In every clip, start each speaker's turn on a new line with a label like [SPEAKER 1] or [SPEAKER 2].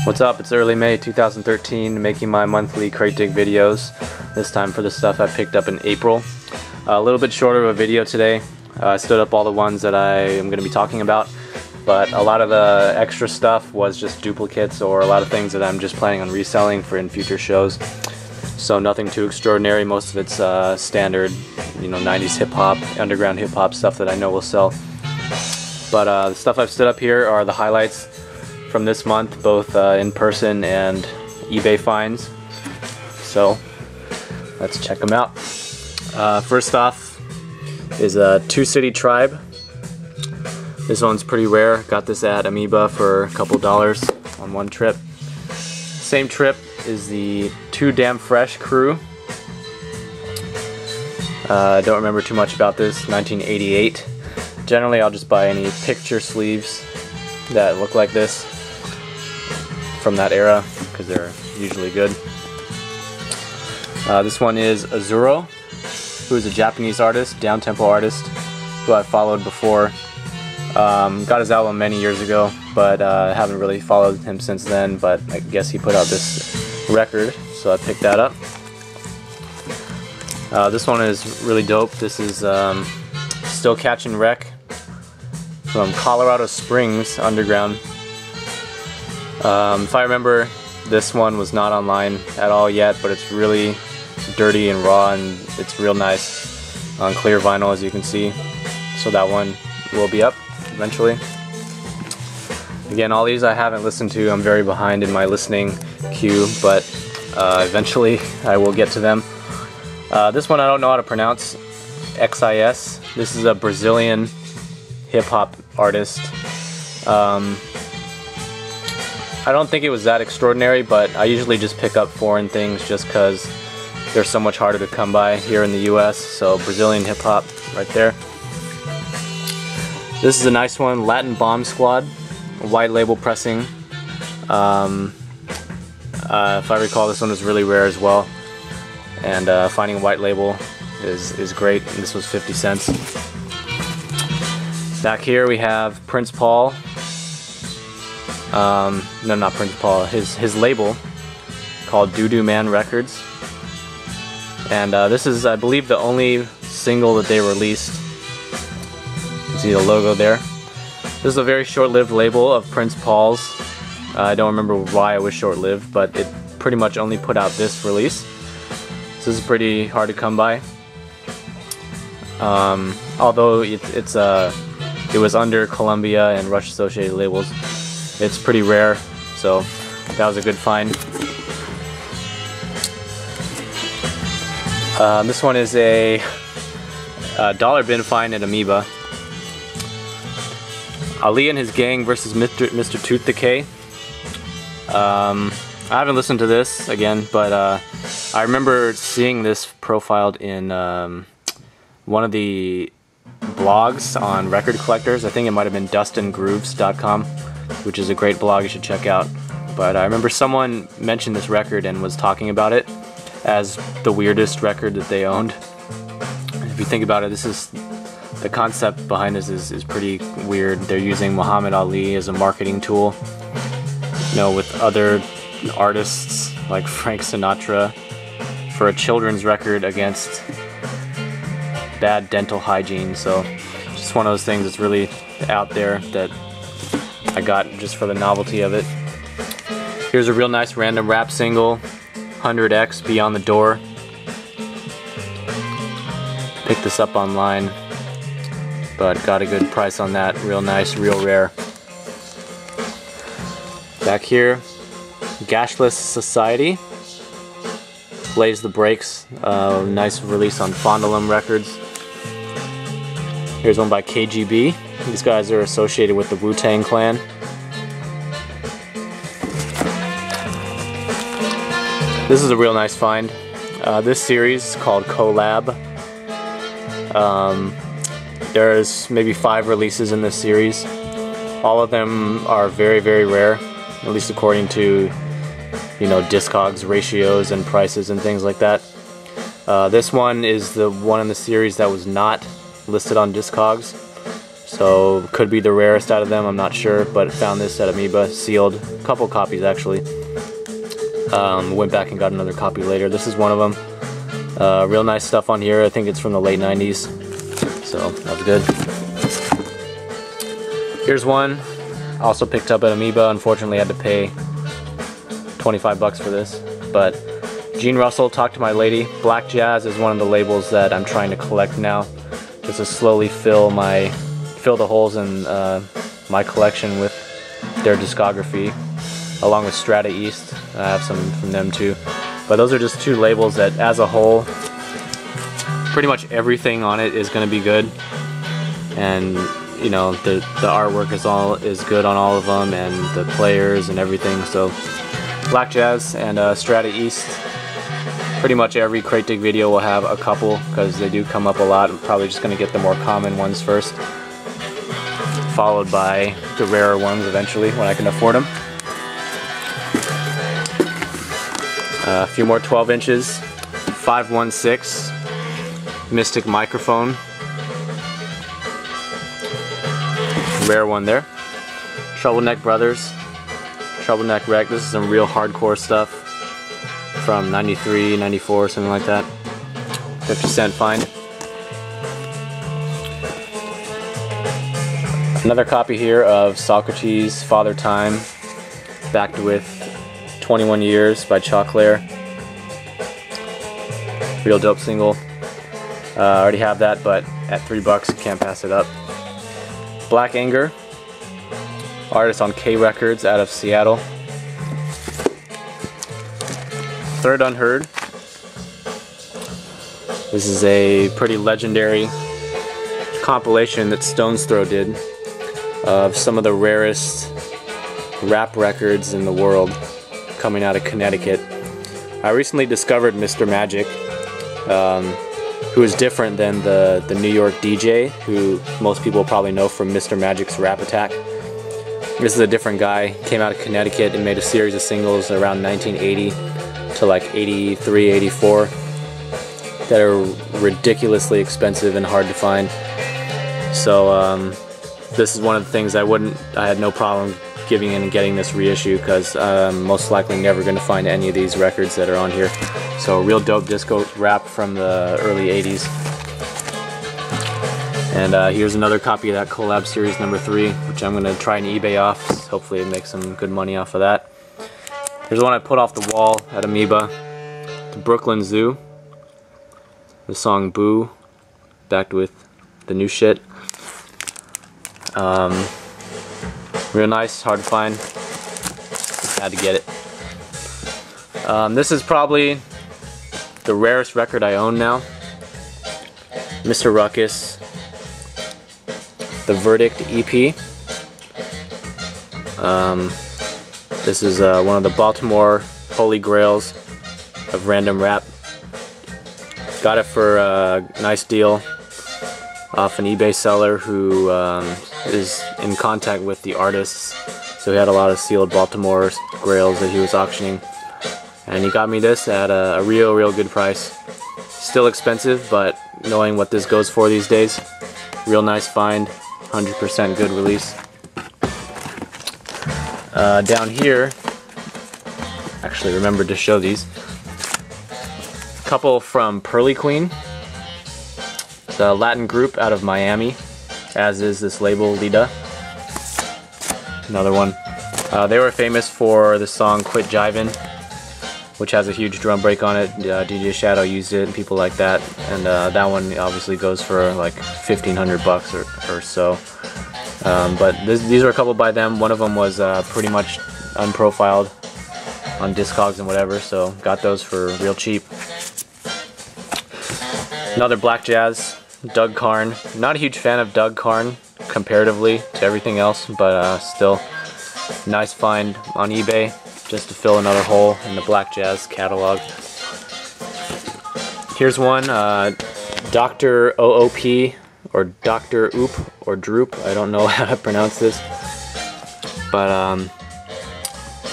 [SPEAKER 1] What's up? It's early May 2013, making my monthly crate dig videos. This time for the stuff I picked up in April. A little bit shorter of a video today. I stood up all the ones that I am going to be talking about, but a lot of the extra stuff was just duplicates or a lot of things that I'm just planning on reselling for in future shows. So nothing too extraordinary. Most of it's standard, 90s hip-hop, underground hip-hop stuff that I know will sell. But the stuff I've stood up here are the highlights from this month, both in person and eBay finds. So let's check them out. First off is a Two City Tribe. This one's pretty rare. Got this at Amoeba for a couple dollars on one trip. Same trip is the Too Damn Fresh crew. I don't remember too much about this. 1988. Generally I'll just buy any picture sleeves that look like this from that era because they're usually good. This one is Azzurro, who is a Japanese artist, down-tempo artist, who I've followed before. Got his album many years ago, but haven't really followed him since then, but I guess he put out this record, so I picked that up. This one is really dope. This is still Catchin Wreck from Colorado Springs Underground. If I remember, this one was not online at all yet, but it's really dirty and raw, and it's real nice on clear vinyl, as you can see. So that one will be up eventually. Again, all these I haven't listened to. I'm very behind in my listening queue, but eventually I will get to them. This one I don't know how to pronounce. XIS. This is a Brazilian hip-hop artist. I don't think it was that extraordinary, but I usually just pick up foreign things just because they're so much harder to come by here in the US. So Brazilian hip-hop right there. This is a nice one, Latin Bomb Squad, white label pressing. If I recall, this one is really rare as well, and finding white label is great. And this was 50 cents. Back here we have Prince Paul. No, not Prince Paul. His label called Doo-Doo Man Records, and this is, I believe, the only single that they released. You can see the logo there. This is a very short-lived label of Prince Paul's. I don't remember why it was short-lived, but it pretty much only put out this release. So this is pretty hard to come by. Although it was under Columbia and Rush Associated labels, it's pretty rare, so that was a good find. This one is a dollar bin find at Amoeba. Ali and his gang versus Mr. Tooth Decay. I haven't listened to this again, but I remember seeing this profiled in one of the blogs on record collectors. I think it might have been dustingrooves.com, which is a great blog you should check out. But I remember someone mentioned this record and was talking about it as the weirdest record that they owned. If you think about it, the concept behind this is pretty weird. They're using Muhammad Ali as a marketing tool, with other artists like Frank Sinatra for a children's record against bad dental hygiene. So just one of those things that's really out there that I got just for the novelty of it. Here's a real nice random rap single, 100X Beyond the Door. Picked this up online, but got a good price on that. Real nice, real rare. Back here, Cashless Society, Blaze the Brakes, nice release on Fondulum Records. Here's one by KGB. These guys are associated with the Wu-Tang Clan. This is a real nice find. This series is called Collab. There's maybe 5 releases in this series. All of them are very, very rare, at least according to Discogs ratios and prices and things like that. This one is the one in the series that was not listed on Discogs. So could be the rarest out of them, I'm not sure, but found this at Amoeba, sealed, a couple copies actually. Went back and got another copy later. This is one of them. Real nice stuff on here. I think it's from the late 90s, so that was good. Here's one, also picked up at Amoeba. Unfortunately, I had to pay 25 bucks for this, but Gene Russell, Talk to My Lady. Black Jazz is one of the labels that I'm trying to collect now, just to slowly fill the holes in my collection with their discography, along with Strata-East. I have some from them too. But those are just two labels that, as a whole, pretty much everything on it is going to be good, and you know, the artwork is good on all of them, and the players and everything. So Black Jazz and Strata-East. Pretty much every Crate Dig video will have a couple, because they do come up a lot. I'm probably just going to get the more common ones first, followed by the rarer ones eventually when I can afford them. A few more 12 inches, 516 Mystic Microfon. Rare one there. Troubleneck Brothers, Troubleneck Rec. This is some real hardcore stuff from 93, 94, something like that. 50-cent find. Another copy here of Saukrates, Father Time, backed with 21 Years by Choclair. Real dope single. I already have that, but at $3, can't pass it up. Black Anger, artist on K Records out of Seattle. Third Unheard. This is a pretty legendary compilation that Stone's Throw did of some of the rarest rap records in the world coming out of Connecticut. I recently discovered Mr. Magic, who is different than the New York DJ, who most people probably know from Mr. Magic's Rap Attack. This is a different guy, came out of Connecticut and made a series of singles around 1980 to like 83, 84 that are ridiculously expensive and hard to find. So this is one of the things I had no problem giving in and getting this reissue, because I'm most likely never going to find any of these records that are on here. So real dope disco rap from the early 80s. And here's another copy of that collab series number 3, which I'm going to try and eBay off. Hopefully make some good money off of that. Here's one I put off the wall at Amoeba, the Brooklyn Zoo. The song Boo, backed with the new shit. Real nice, hard to find. Had to get it. This is probably the rarest record I own now. Mr. Ruckus, the Verdict EP. This is one of the Baltimore holy grails of random rap. Got it for a nice deal off an eBay seller who is in contact with the artists, so he had a lot of sealed Baltimore grails that he was auctioning, and he got me this at a real good price. Still expensive, but knowing what this goes for these days, real nice find, 100% good release. Down here, actually remembered to show these. Couple from Pearly Queen. It's a Latin group out of Miami, as is this label, Lida. Another one. They were famous for the song Quit Jivin', which has a huge drum break on it. DJ Shadow used it and people like that. And that one obviously goes for like 1,500 bucks or so. But these were a couple by them. One of them was pretty much unprofiled on Discogs and whatever, so got those for real cheap. Another Black Jazz, Doug Carn. Not a huge fan of Doug Carn comparatively to everything else, but still nice find on eBay just to fill another hole in the Black Jazz catalog. Here's one, Dr. OOP or Dr. Oop or Droop. I don't know how to pronounce this, but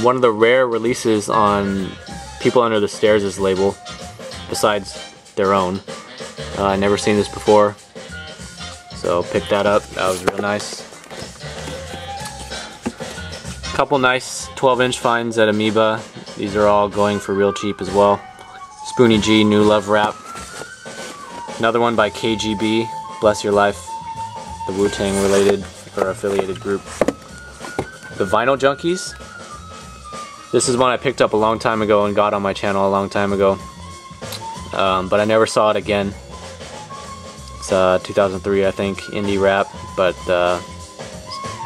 [SPEAKER 1] one of the rare releases on People Under the Stairs' label, besides their own. Never seen this before. So pick that up. That was real nice. Couple nice 12-inch finds at Amoeba. These are all going for real cheap as well. Spoonie G, New Love Rap. Another one by KGB, Bless Your Life, the Wu-Tang related or affiliated group. The Vinyl Junkies. This is one I picked up a long time ago and got on my channel a long time ago. But I never saw it again. It's 2003, I think, indie rap, but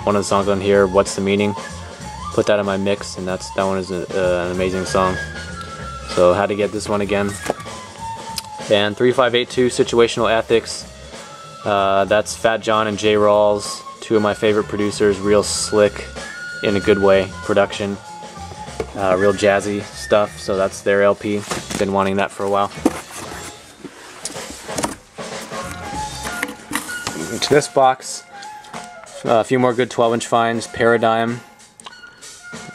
[SPEAKER 1] one of the songs on here, What's the Meaning? Put that in my mix, and that one is an amazing song. So had to get this one again. And 3582, Situational Ethics. That's Fat John and J. Rawls, two of my favorite producers, real slick, in a good way, production. Real jazzy stuff, so that's their LP. Been wanting that for a while. Into this box, a few more good 12-inch finds. Paradigm,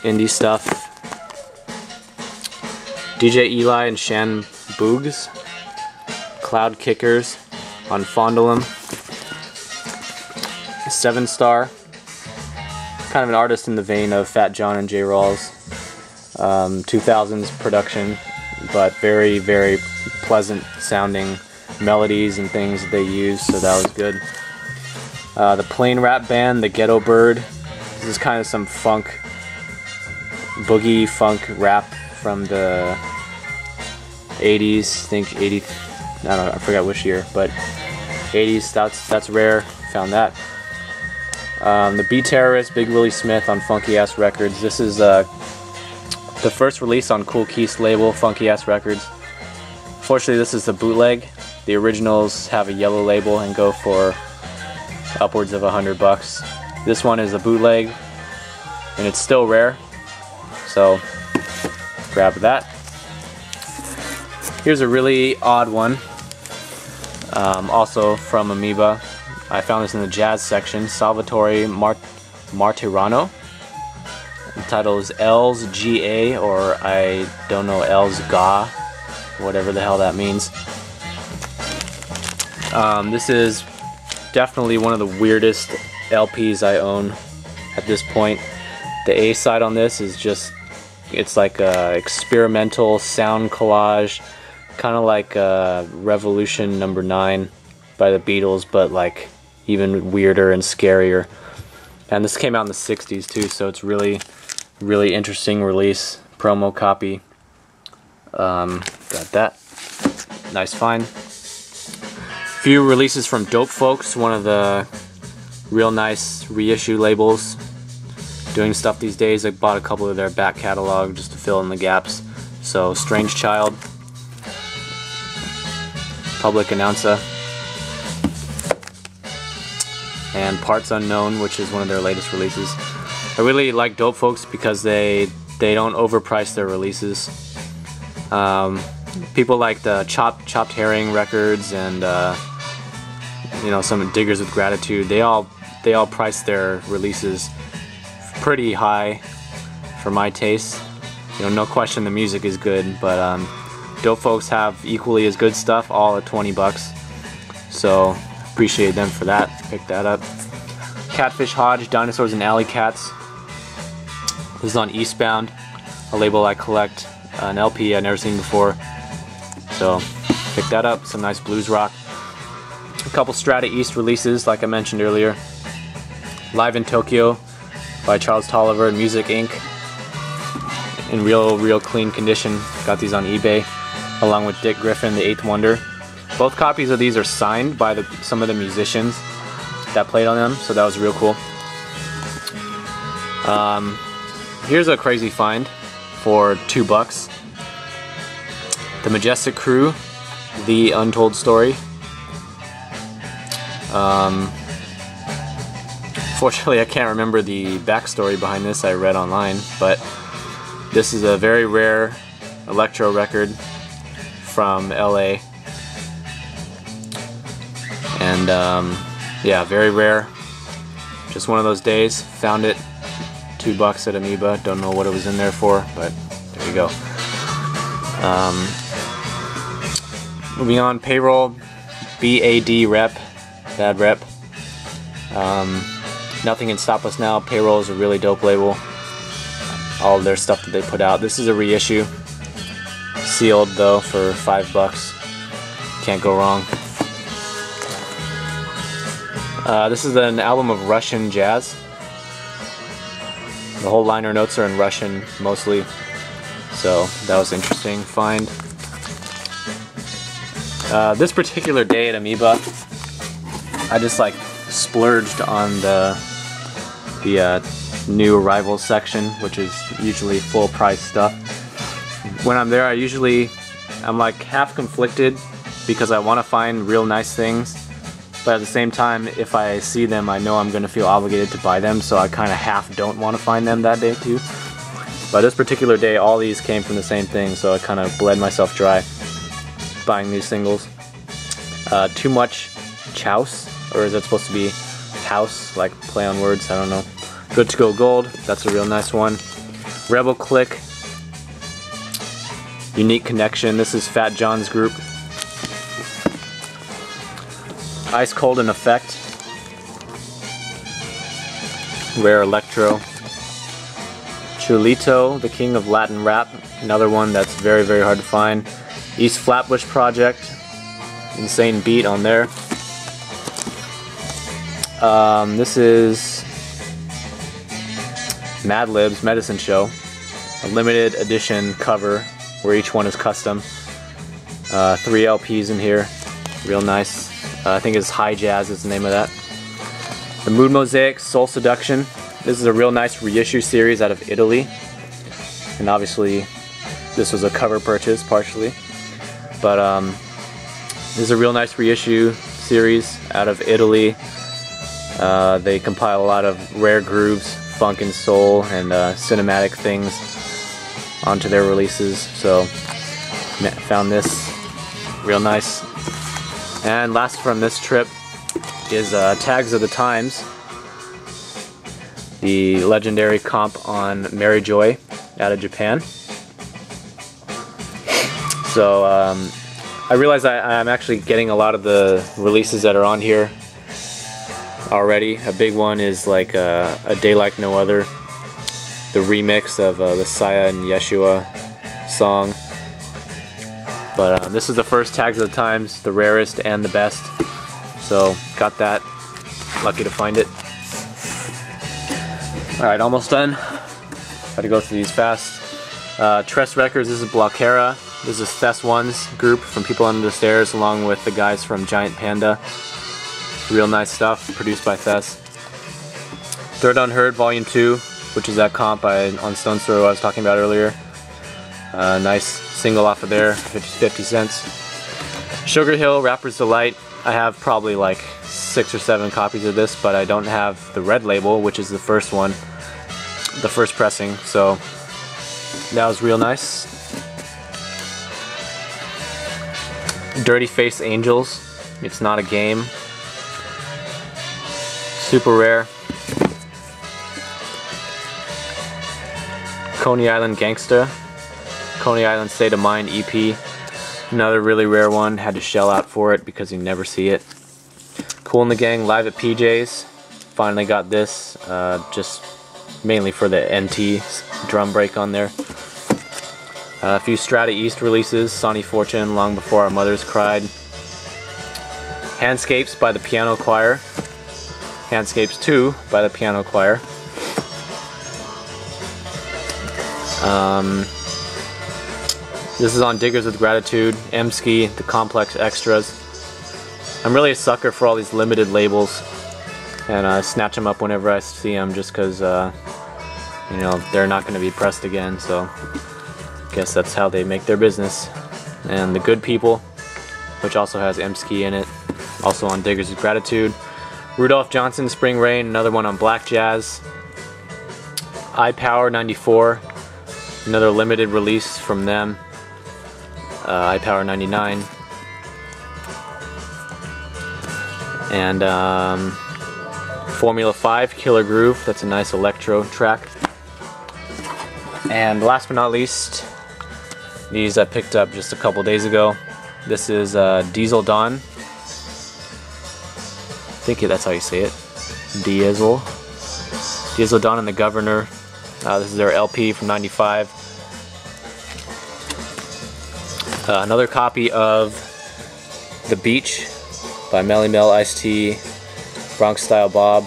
[SPEAKER 1] indie stuff. DJ Eli and Shan Boogs, Cloud Kickers on Fondulum. 7-star, kind of an artist in the vein of Fat John and J. Rawls. 2000s production, but very, very pleasant sounding melodies and things that they use, so that was good. The Plain Rap Band, the Ghetto Bird. This is kind of some funk, boogie funk rap from the 80s, I think 80, I don't know, I forgot which year, but 80s, that's rare, found that. The Beat Terrorist, Big Willie Smith on Funky Ass Records. This is the first release on Cool Keith's label, Funky Ass Records. Fortunately, this is the bootleg. The originals have a yellow label and go for upwards of $100. This one is a bootleg, and it's still rare, so grab that. Here's a really odd one, also from Amoeba. I found this in the jazz section. Salvatore Martirano. The title is Els Ga, or I don't know, Els Ga, whatever the hell that means. This is definitely one of the weirdest LPs I own at this point. The A side on this is just, it's like a experimental sound collage, kind of like Revolution Number 9 by the Beatles, but like even weirder and scarier. And this came out in the 60s too, so it's really, really interesting release. Promo copy. Got that. Nice find. Few releases from Dope Folks, one of the real nice reissue labels doing stuff these days. I bought a couple of their back catalog just to fill in the gaps. So Strange Child, Public Announcer, and Parts Unknown, which is one of their latest releases. I really like Dope Folks because they don't overprice their releases. People like the Chopped Herring records and you know, some Diggers with Gratitude. They all price their releases pretty high for my taste. You know, no question the music is good, but Dope Folks have equally as good stuff, all at 20 bucks. So appreciate them for that. Pick that up. Catfish Hodge, Dinosaurs and Alley Cats. This is on Eastbound, a label I collect, an LP I've never seen before. So pick that up. Some nice blues rock. A couple Strata-East releases, like I mentioned earlier. Live in Tokyo by Charles Tolliver and Music Inc. In real clean condition. Got these on eBay, along with Dick Griffin, the Eighth Wonder. Both copies of these are signed by some of the musicians that played on them, so that was real cool. Here's a crazy find for $2. The Majestic Crew, The Untold Story. Fortunately, I can't remember the backstory behind this. I read online, but this is a very rare electro record from LA, and yeah, very rare. Just one of those days. Found it, $2 at Amoeba. Don't know what it was in there for, but there you go. Moving on, Payroll, BAD Rep, Bad Rep. Nothing Can Stop Us Now. Payroll is a really dope label. All of their stuff that they put out. This is a reissue. Sealed though for $5. Can't go wrong. This is an album of Russian jazz. The whole liner notes are in Russian mostly, so that was interesting find. This particular day at Amoeba, I just like splurged on the new arrivals section, which is usually full price stuff. When I'm there, I'm like half conflicted because I want to find real nice things, but at the same time, if I see them, I know I'm going to feel obligated to buy them, so I kind of half don't want to find them that day too. But this particular day, all these came from the same thing, so I kind of bled myself dry buying these singles. Too Much Chouse, or is that supposed to be house, like play on words, I don't know. Good to Go Gold, that's a real nice one. Rebel Click, Unique Connection, this is Fat John's group. Ice Cold in Effect, Rare Electro. Chulito, the king of Latin rap, another one that's very, very hard to find. East Flatbush Project, insane beat on there. This is Madlib's Medicine Show, a limited edition cover where each one is custom. 3 LPs in here, real nice. I think it's High Jazz is the name of that. The Mood Mosaic, Soul Seduction. This is a real nice reissue series out of Italy. And obviously, this was a cover purchase, partially. But this is a real nice reissue series out of Italy. They compile a lot of rare grooves, funk and soul, and cinematic things onto their releases. So, found this real nice. And last from this trip is Tags of the Times, the legendary comp on Mary Joy out of Japan. So I realize I'm actually getting a lot of the releases that are on here already. A big one is like A Day Like No Other, the remix of the Saya and Yeshua song. But this is the first Tags of the Times, the rarest and the best. So got that, lucky to find it. Alright, almost done. Got to go through these fast. Tress Records, this is Blockera. This is Thess One's group from People Under the Stairs, along with the guys from Giant Panda. Real nice stuff, produced by Thess. Third Unheard, Volume 2, which is that comp on Stone's Throw I was talking about earlier. Nice single off of there, 50 cents. Sugar Hill, Rapper's Delight. I have probably like 6 or 7 copies of this, but I don't have the red label, which is the first one, the first pressing, so that was real nice. Dirty Face Angels, It's Not a Game. Super rare. Coney Island Gangsta, Coney Island State of Mind EP. Another really rare one, had to shell out for it because you never see it. Kool and the Gang, Live at PJ's. Finally got this, just mainly for the NT drum break on there. A few Strata-East releases, Sonny Fortune, Long Before Our Mothers Cried. Handscapes by the Piano Choir. Handscapes 2 by the Piano Choir. This is on Diggers with Gratitude, M-Ski, The Complex Extras. I'm really a sucker for all these limited labels, and I snatch them up whenever I see them just because, you know, they're not going to be pressed again, so I guess that's how they make their business. And The Good People, which also has M-Ski in it, also on Diggers with Gratitude. Rudolph Johnson, Spring Rain, another one on Black Jazz. iPower 94, another limited release from them. iPower 99. And Formula 5, Killer Groove, that's a nice electro track. And last but not least, these I picked up just a couple days ago. This is Diesel Dawn. I think that's how you say it. Diesel Dawn and the Governor. This is their LP from '95. Another copy of The Beach by Melly Mel, Ice-T, Bronx Style Bob.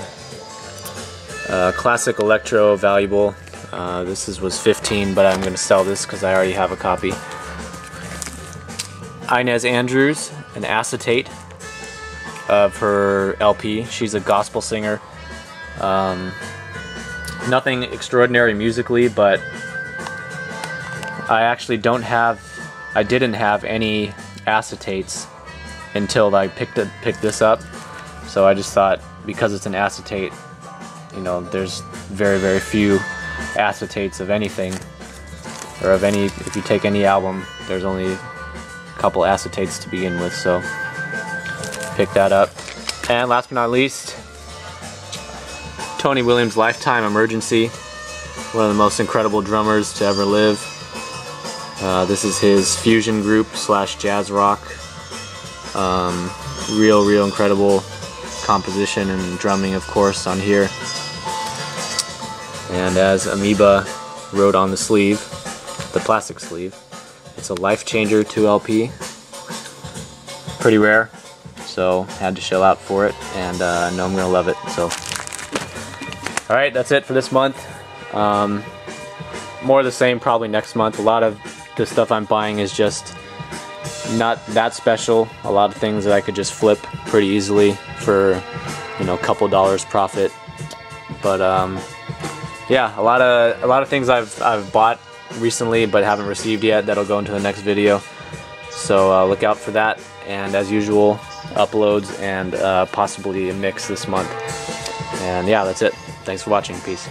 [SPEAKER 1] Classic Electro, valuable. This was 15, but I'm going to sell this because I already have a copy. Inez Andrews, an acetate of her LP. She's a gospel singer. Nothing extraordinary musically, but I actually didn't have any acetates until I picked this up. So I just thought, because it's an acetate, you know, there's very, very few acetates of anything, or of any, if you take any album, there's only a couple acetates to begin with, so pick that up. And last but not least, Tony Williams' Lifetime Emergency, one of the most incredible drummers to ever live. This is his fusion group / jazz rock. Real incredible composition and drumming, of course, on here. And as Amoeba wrote on the sleeve, the plastic sleeve, it's a Life Changer 2 LP. Pretty rare, so had to shell out for it, and I know I'm gonna love it. So, all right, that's it for this month. More of the same probably next month. A lot of the stuff I'm buying is just not that special. A lot of things that I could just flip pretty easily for, you know, a couple dollars profit. But yeah, a lot of things I've bought recently but haven't received yet. That'll go into the next video. So look out for that. And as usual, uploads and possibly a mix this month. And yeah, that's it. Thanks for watching. Peace.